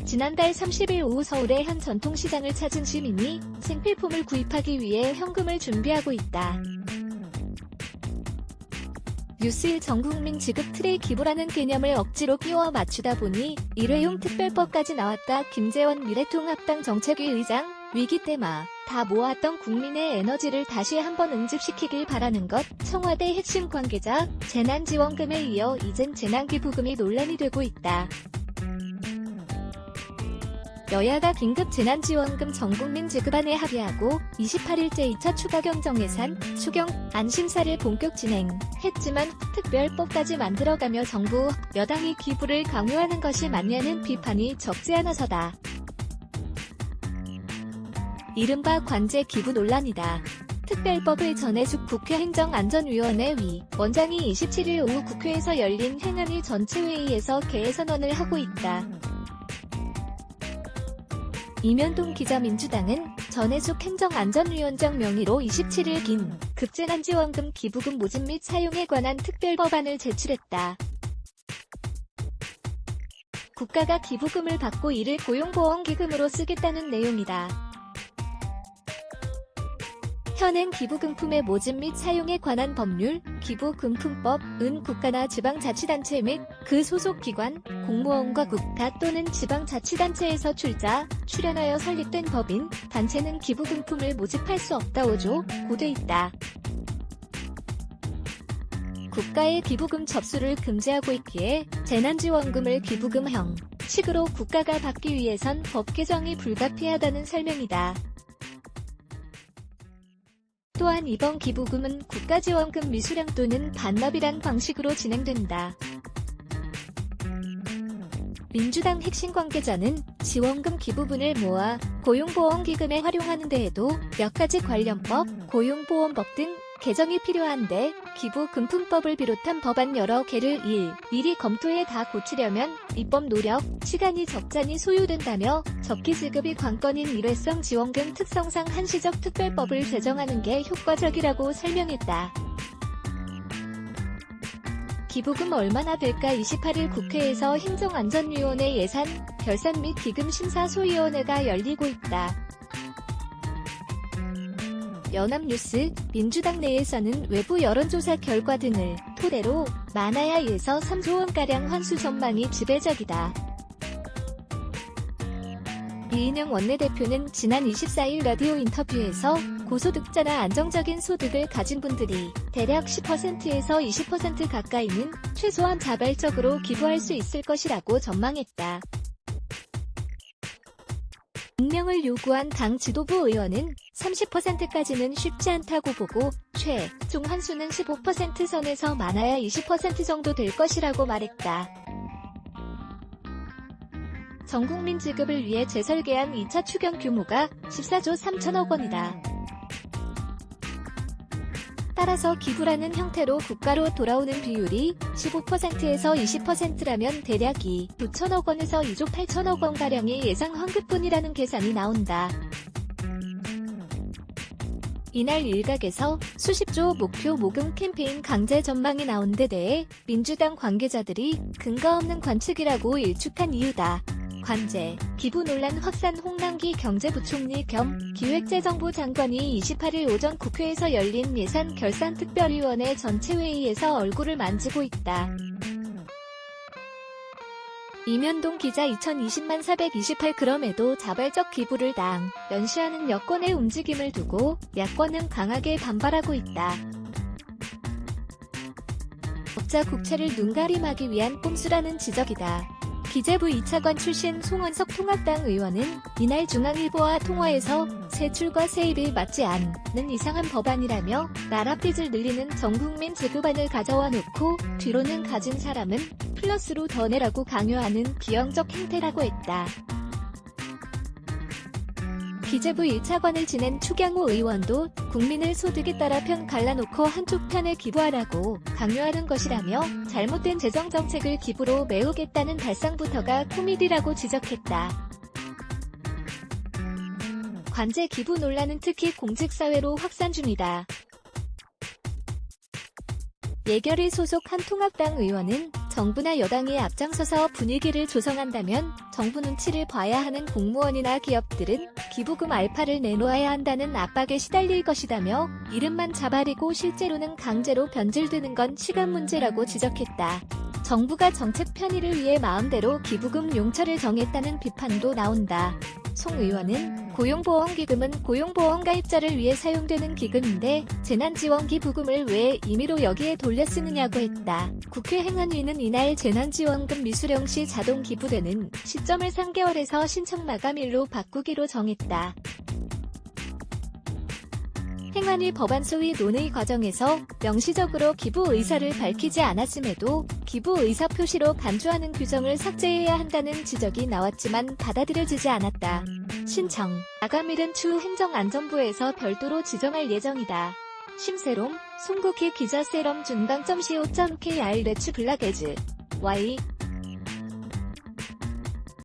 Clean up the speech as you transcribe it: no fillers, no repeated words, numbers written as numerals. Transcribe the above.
지난달 30일 오후 서울의 한 전통시장을 찾은 시민이 생필품을 구입하기 위해 현금을 준비하고 있다. 뉴스1 전국민 지급 트레이 기부라는 개념을 억지로 끼워 맞추다 보니 일회용 특별법까지 나왔다. 김재원 미래통합당 정책위 의장, 위기 때마 다 모았던 국민의 에너지를 다시 한번 응집시키길 바라는 것. 청와대 핵심 관계자, 재난지원금에 이어 이젠 재난기부금이 논란이 되고 있다. 여야가 긴급 재난지원금 전국민 지급안에 합의하고 28일째 2차 추가 경정예산, 추경안 심사를 본격 진행했지만 특별법까지 만들어가며 정부, 여당이 기부를 강요하는 것이 맞냐는 비판이 적지 않아서다. 이른바 관제 기부 논란이다. 특별법을 전해숙 국회 행정안전위원회 위 원장이 27일 오후 국회에서 열린 행안위 전체회의에서 개선언을 하고 있다. 이면동 기자. 민주당은 전해숙 행정안전위원장 명의로 27일 긴급 재난지원금 기부금 모집 및 사용에 관한 특별법안을 제출했다. 국가가 기부금을 받고 이를 고용보험기금으로 쓰겠다는 내용이다. 현행 기부금품의 모집 및 사용에 관한 법률, 기부금품법은 국가나 지방자치단체 및 그 소속 기관, 공무원과 국가 또는 지방자치단체에서 출자하여 설립된 법인, 단체는 기부금품을 모집할 수 없다 5조 고돼 있다. 국가의 기부금 접수를 금지하고 있기에 재난지원금을 기부금 형식으로 국가가 받기 위해선 법 개정이 불가피하다는 설명이다. 또한 이번 기부금은 국가지원금 미수령 또는 반납이란 방식으로 진행된다. 민주당 핵심 관계자는 지원금 기부분을 모아 고용보험기금에 활용하는 데에도 몇 가지 관련법, 고용보험법 등 개정이 필요한데 기부금품법을 비롯한 법안 여러 개를 일일이 검토해 다 고치려면 입법 노력, 시간이 적잖이 소요된다며 적기지급이 관건인 일회성 지원금 특성상 한시적 특별법을 제정하는 게 효과적이라고 설명했다. 기부금 얼마나 될까? 28일 국회에서 행정안전위원회 예산, 결산 및 기금심사소위원회가 열리고 있다. 연합뉴스, 민주당 내에서는 외부 여론조사 결과 등을 토대로 많아야 2에서 3조 원가량 환수 전망이 지배적이다. 이인영 원내대표는 지난 24일 라디오 인터뷰에서 고소득자나 안정적인 소득을 가진 분들이 대략 10%에서 20% 가까이는 최소한 자발적으로 기부할 수 있을 것이라고 전망했다. 임명을 요구한 당 지도부 의원은 30%까지는 쉽지 않다고 보고 최종 환수는 15% 선에서 많아야 20% 정도 될 것이라고 말했다. 전국민 지급을 위해 재설계한 2차 추경 규모가 14조 3천억 원이다. 따라서 기부라는 형태로 국가로 돌아오는 비율이 15%에서 20%라면 대략 2조 9천억 원에서 2조 8천억 원가량이 예상 환급분이라는 계산이 나온다. 이날 일각에서 수십조 목표 모금 캠페인 강제 전망이 나온 데 대해 민주당 관계자들이 근거 없는 관측이라고 일축한 이유다. 관제, 기부 논란 확산. 홍남기 경제부총리 겸 기획재정부 장관이 28일 오전 국회에서 열린 예산결산특별위원회 전체회의에서 얼굴을 만지고 있다. 이면동 기자. 2020만 428g에도 자발적 기부를 연시하는 여권의 움직임을 두고 야권은 강하게 반발하고 있다. 적자 국채를 눈가림하기 위한 꼼수라는 지적이다. 기재부 2차관 출신 송원석 통합당 의원은 이날 중앙일보와 통화에서 세출과 세입이 맞지 않는 이상한 법안이라며 나라 빚을 늘리는 전국민 지급안을 가져와 놓고 뒤로는 가진 사람은 플러스로 더 내라고 강요하는 비형적 행태라고 했다. 기재부 1차관을 지낸 추경호 의원도 국민을 소득에 따라 편 갈라놓고 한쪽 편에 기부하라고 강요하는 것이라며 잘못된 재정정책을 기부로 메우겠다는 발상부터가 코미디라고 지적했다. 관제 기부 논란은 특히 공직사회로 확산 중이다. 예결위 소속 한 통합당 의원은 정부나 여당이 앞장서서 분위기를 조성한다면 정부 눈치를 봐야 하는 공무원이나 기업들은 기부금 알파를 내놓아야 한다는 압박에 시달릴 것이다며 이름만 자바리고 실제로는 강제로 변질되는 건 시간 문제라고 지적했다. 정부가 정책 편의를 위해 마음대로 기부금 용처를 정했다는 비판도 나온다. 송 의원은 고용보험기금은 고용보험 가입자를 위해 사용되는 기금인데 재난지원기 부금을 왜 임의로 여기에 돌려 쓰느냐고 했다. 국회 행안위는 이날 재난지원금 미수령 시 자동 기부되는 시점을 3개월에서 신청 마감일로 바꾸기로 정했다. 행안위 법안 소위 논의 과정에서 명시적으로 기부 의사를 밝히지 않았음에도 기부 의사 표시로 간주하는 규정을 삭제해야 한다는 지적이 나왔지만 받아들여지지 않았다. 신청 마감일은 추후 행정안전부에서 별도로 지정할 예정이다. 심세롬, 송국희 기자 세럼 준방.co.kr 레츠 블락에즈 Y